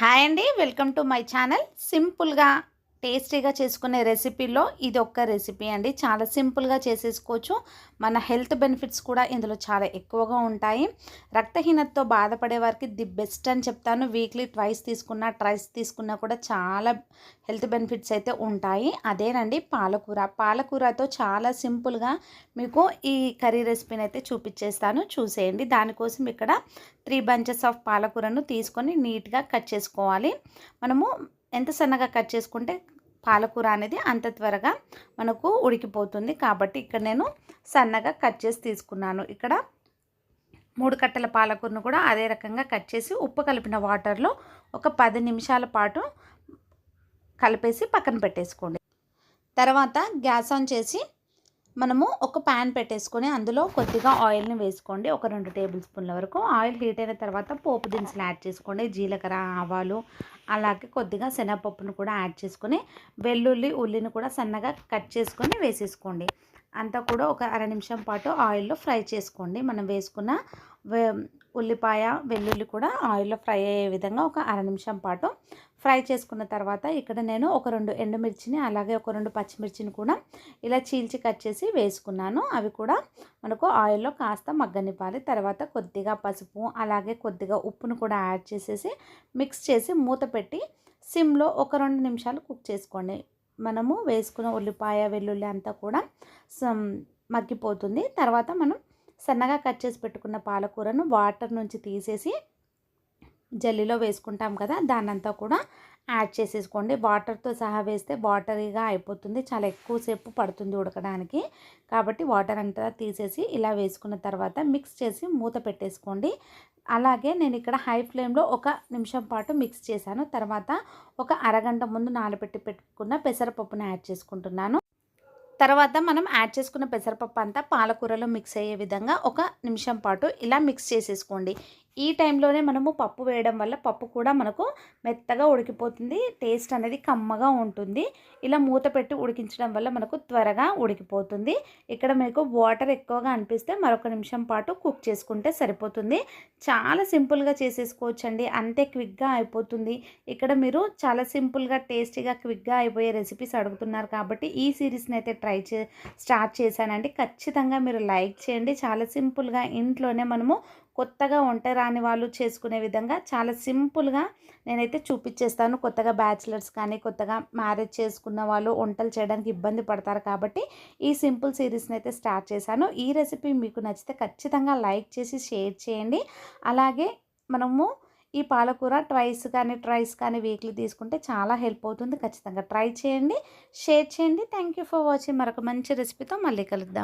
Hi అండి, welcome to my channel. సింపుల్గా టేస్టీగా చేసుకునే రెసిపీలో ఇది ఒక్క రెసిపీ అండి. చాలా సింపుల్గా చేసేసుకోవచ్చు. మన హెల్త్ బెనిఫిట్స్ కూడా ఇందులో చాలా ఎక్కువగా ఉంటాయి. రక్తహీనతతో బాధపడే వారికి ది బెస్ట్ అని చెప్తాను. వీక్లీ ట్రైస్ తీసుకున్నా కూడా చాలా హెల్త్ బెనిఫిట్స్ అయితే ఉంటాయి. అదేనండి పాలకూర. పాలకూరతో చాలా సింపుల్గా మీకు ఈ కర్రీ రెసిపీని అయితే చూపించేస్తాను, చూసేయండి. దానికోసం ఇక్కడ 3 బంచెస్ ఆఫ్ పాలకూరను తీసుకొని నీట్గా కట్ చేసుకోవాలి. మనము ఎంత సన్నగా కట్ చేసుకుంటే పాలకూర అనేది అంత త్వరగా మనకు ఉడికిపోతుంది. కాబట్టి ఇక్కడ నేను సన్నగా కట్ చేసి తీసుకున్నాను. ఇక్కడ 3 కట్టల పాలకూరను కూడా అదే రకంగా కట్ చేసి ఉప్పు కలిపిన వాటర్లో ఒక 10 నిమిషాల పాటు కలిపేసి పక్కన పెట్టేసుకోండి. తర్వాత గ్యాస్ ఆన్ చేసి మనము ఒక ప్యాన్ పెట్టేసుకొని అందులో కొద్దిగా ఆయిల్ని వేసుకోండి. ఒక 2 టేబుల్ స్పూన్ల వరకు. ఆయిల్ హీట్ అయిన తర్వాత పోపు దినుసులు యాడ్ చేసుకోండి. జీలకర్ర, ఆవాలు, అలాగే కొద్దిగా శనగపప్పును కూడా యాడ్ చేసుకొని వెల్లుల్లి, ఉల్లిని కూడా సన్నగా కట్ చేసుకొని వేసేసుకోండి. అంతా కూడా ఒక అర నిమిషం పాటు ఆయిల్లో ఫ్రై చేసుకోండి. మనం వేసుకున్న ఉల్లిపాయ, వెల్లుల్లి కూడా ఆయిల్లో ఫ్రై అయ్యే విధంగా ఒక అర నిమిషం పాటు ఫ్రై చేసుకున్న తర్వాత ఇక్కడ నేను ఒక 2 ఎండుమిర్చిని అలాగే ఒక 2 పచ్చిమిర్చిని కూడా ఇలా చీల్చి కట్ చేసి వేసుకున్నాను. అవి కూడా మనకు ఆయిల్లో కాస్త మగ్గనివ్వాలి. తర్వాత కొద్దిగా పసుపు అలాగే కొద్దిగా ఉప్పును కూడా యాడ్ చేసేసి మిక్స్ చేసి మూత పెట్టి సిమ్లో ఒక 2 నిమిషాలు కుక్ చేసుకోండి. మనము వేసుకున్న ఉల్లిపాయ, వెల్లుల్లి అంతా కూడా మగ్గిపోతుంది. తర్వాత మనం సన్నగా కట్ చేసి పెట్టుకున్న పాలకూరను వాటర్ నుంచి తీసేసి జల్లీలో వేసుకుంటాం కదా, దాన్నంతా కూడా యాడ్ చేసేసుకోండి. వాటర్తో సహా వేస్తే వాటరీగా అయిపోతుంది, చాలా ఎక్కువసేపు పడుతుంది ఉడకడానికి. కాబట్టి వాటర్ అంతా తీసేసి ఇలా వేసుకున్న తర్వాత మిక్స్ చేసి మూత పెట్టేసుకోండి. అలాగే నేను ఇక్కడ హై ఫ్లేమ్లో ఒక నిమిషం పాటు మిక్స్ చేశాను. తర్వాత ఒక అరగంట ముందు నానబెట్టి పెట్టుకున్న పెసరపప్పును యాడ్ చేసుకుంటున్నాను. తర్వాత మనం యాడ్ చేసుకున్న పెసరపప్పు అంతా పాలకూరలో మిక్స్ అయ్యే విధంగా ఒక నిమిషం పాటు ఇలా మిక్స్ చేసేసుకోండి. ఈ టైంలోనే మనము పప్పు వేయడం వల్ల పప్పు కూడా మనకు మెత్తగా ఉడికిపోతుంది, టేస్ట్ అనేది కమ్మగా ఉంటుంది. ఇలా మూత పెట్టి ఉడికించడం వల్ల మనకు త్వరగా ఉడికిపోతుంది. ఇక్కడ మీకు వాటర్ ఎక్కువగా అనిపిస్తే మరొక నిమిషం పాటు కుక్ చేసుకుంటే సరిపోతుంది. చాలా సింపుల్గా చేసేసుకోవచ్చండి, అంతే క్విక్గా అయిపోతుంది. ఇక్కడ మీరు చాలా సింపుల్గా టేస్టీగా క్విక్గా అయిపోయే రెసిపీస్ అడుగుతున్నారు కాబట్టి ఈ సిరీస్ని అయితే స్టార్ట్ చేశానండి. ఖచ్చితంగా మీరు లైక్ చేయండి. చాలా సింపుల్గా ఇంట్లోనే మనము కొత్తగా వంట రాని వాళ్ళు చేసుకునే విధంగా చాలా సింపుల్గా నేనైతే చూపించేస్తాను. కొత్తగా బ్యాచిలర్స్ కానీ కొత్తగా మ్యారేజ్ చేసుకున్న వాళ్ళు వంటలు చేయడానికి ఇబ్బంది పడతారు కాబట్టి ఈ సింపుల్ సిరీస్ని అయితే స్టార్ట్ చేశాను. ఈ రెసిపీ మీకు నచ్చితే ఖచ్చితంగా లైక్ చేసి షేర్ చేయండి. అలాగే మనము ఈ పాలకూర ట్రైస్ కానీ వీక్లీ తీసుకుంటే చాలా హెల్ప్ అవుతుంది. ఖచ్చితంగా ట్రై చేయండి, షేర్ చేయండి. Thank you for watching. మరొక మంచి రెసిపీతో మళ్ళీ కలుద్దాం.